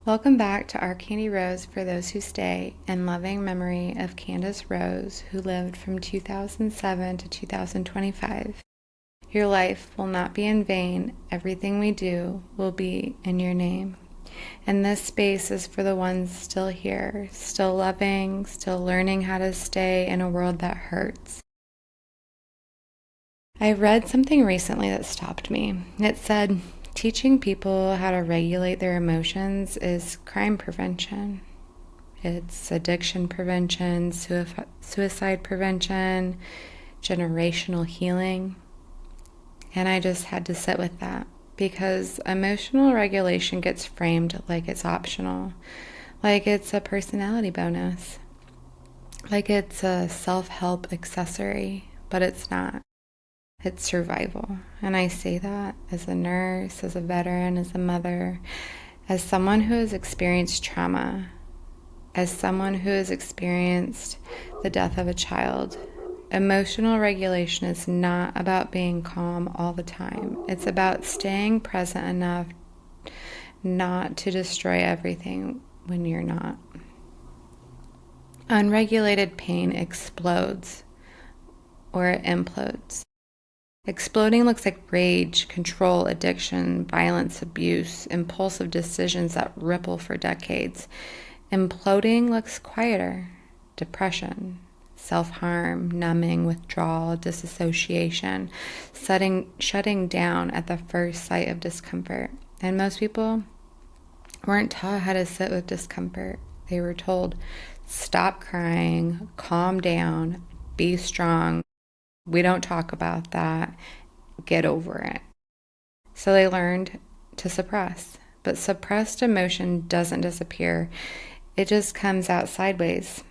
Welcome back to Our Candy Rose for those who stay, in loving memory of Candace Rose, who lived from 2007 to 2025. Your life will not be in vain. Everything we do will be in your name. And this space is for the ones still here, still loving, still learning how to stay in a world that hurts. I read something recently that stopped me. It said, teaching people how to regulate their emotions is crime prevention. It's addiction prevention, suicide prevention, generational healing. And I just had to sit with that because emotional regulation gets framed like it's optional, like it's a personality bonus, like it's a self-help accessory, but it's not. It's survival. And I say that as a nurse, as a veteran, as a mother, as someone who has experienced trauma, as someone who has experienced the death of a child. Emotional regulation is not about being calm all the time. It's about staying present enough not to destroy everything when you're not. Unregulated pain explodes or it implodes. Exploding looks like rage, control, addiction, violence, abuse, impulsive decisions that ripple for decades. Imploding looks quieter, depression, self-harm, numbing, withdrawal, disassociation, shutting down at the first sight of discomfort. And most people weren't taught how to sit with discomfort. They were told, stop crying, calm down, be strong. We don't talk about that. Get over it. So they learned to suppress. But suppressed emotion doesn't disappear. It just comes out sideways.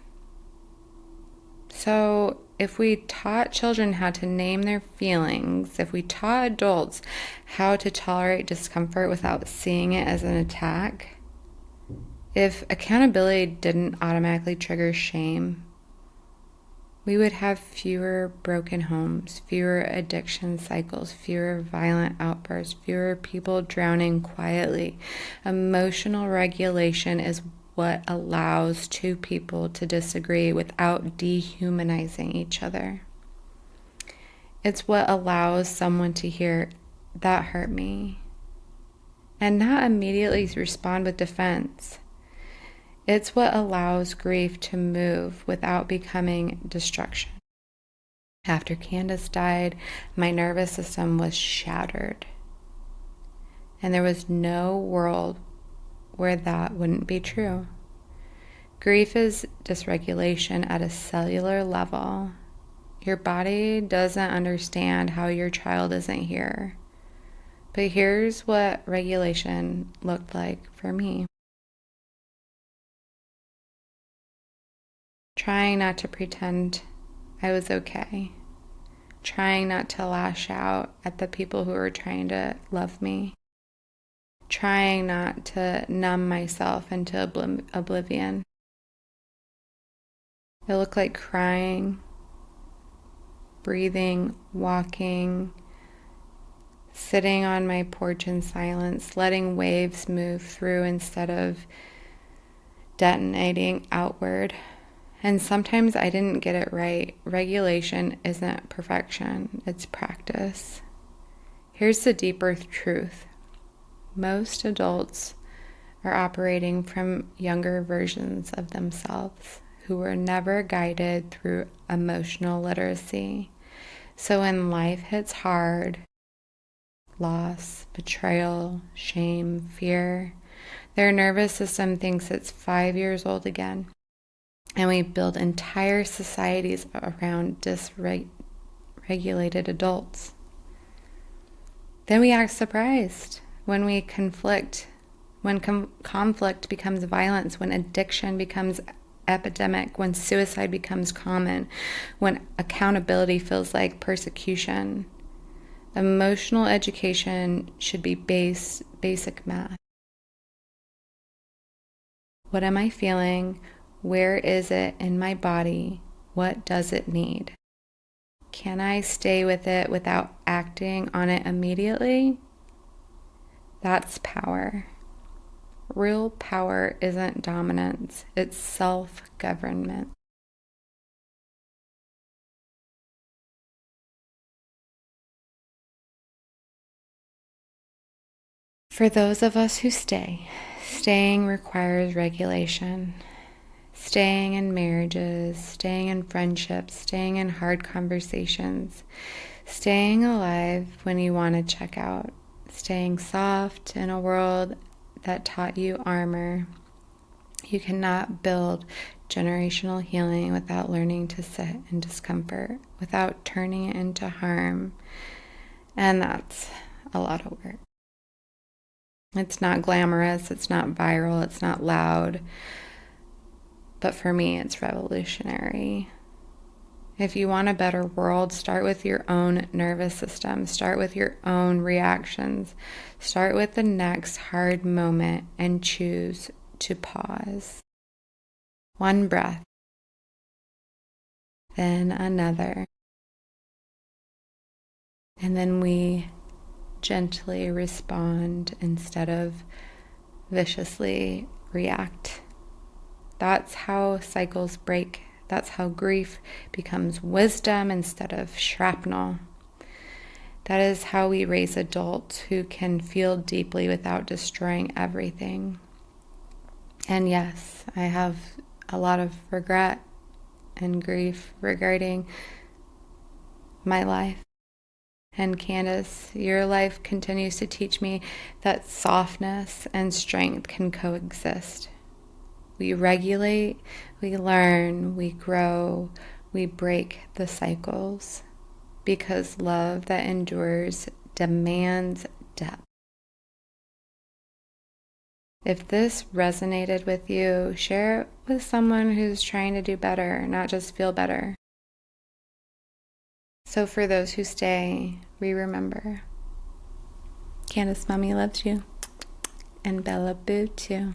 So if we taught children how to name their feelings, if we taught adults how to tolerate discomfort without seeing it as an attack, if accountability didn't automatically trigger shame, we would have fewer broken homes, fewer addiction cycles, fewer violent outbursts, fewer people drowning quietly. Emotional regulation is what allows two people to disagree without dehumanizing each other. It's what allows someone to hear, that hurt me, and not immediately respond with defense. It's what allows grief to move without becoming destruction. After Candace died, my nervous system was shattered. And there was no world where that wouldn't be true. Grief is dysregulation at a cellular level. Your body doesn't understand how your child isn't here. But here's what regulation looked like for me. Trying not to pretend I was okay. Trying not to lash out at the people who were trying to love me. Trying not to numb myself into oblivion. It looked like crying, breathing, walking, sitting on my porch in silence, letting waves move through instead of detonating outward. And sometimes I didn't get it right. Regulation isn't perfection, it's practice. Here's the deeper truth. Most adults are operating from younger versions of themselves who were never guided through emotional literacy. So when life hits hard, loss, betrayal, shame, fear, their nervous system thinks it's 5 years old again. And we build entire societies around dysregulated adults. Then we act surprised when we conflict, when conflict becomes violence, when addiction becomes epidemic, when suicide becomes common, when accountability feels like persecution. Emotional education should be basic math. What am I feeling? Where is it in my body? What does it need? Can I stay with it without acting on it immediately? That's power. Real power isn't dominance, it's self-government. For those of us who stay, staying requires regulation. Staying in marriages, staying in friendships, staying in hard conversations, staying alive when you want to check out, staying soft in a world that taught you armor. You cannot build generational healing without learning to sit in discomfort, without turning it into harm. And that's a lot of work. It's not glamorous, it's not viral, it's not loud. But for me, it's revolutionary. If you want a better world, start with your own nervous system. Start with your own reactions. Start with the next hard moment and choose to pause. One breath, then another. And then we gently respond instead of viciously react. That's how cycles break. That's how grief becomes wisdom instead of shrapnel. That is how we raise adults who can feel deeply without destroying everything. And yes, I have a lot of regret and grief regarding my life. And Candace, your life continues to teach me that softness and strength can coexist. We regulate, we learn, we grow, we break the cycles because love that endures demands depth. If this resonated with you, share it with someone who's trying to do better, not just feel better. So for those who stay, we remember. Candace Mommy loves you. And Bella Boo too.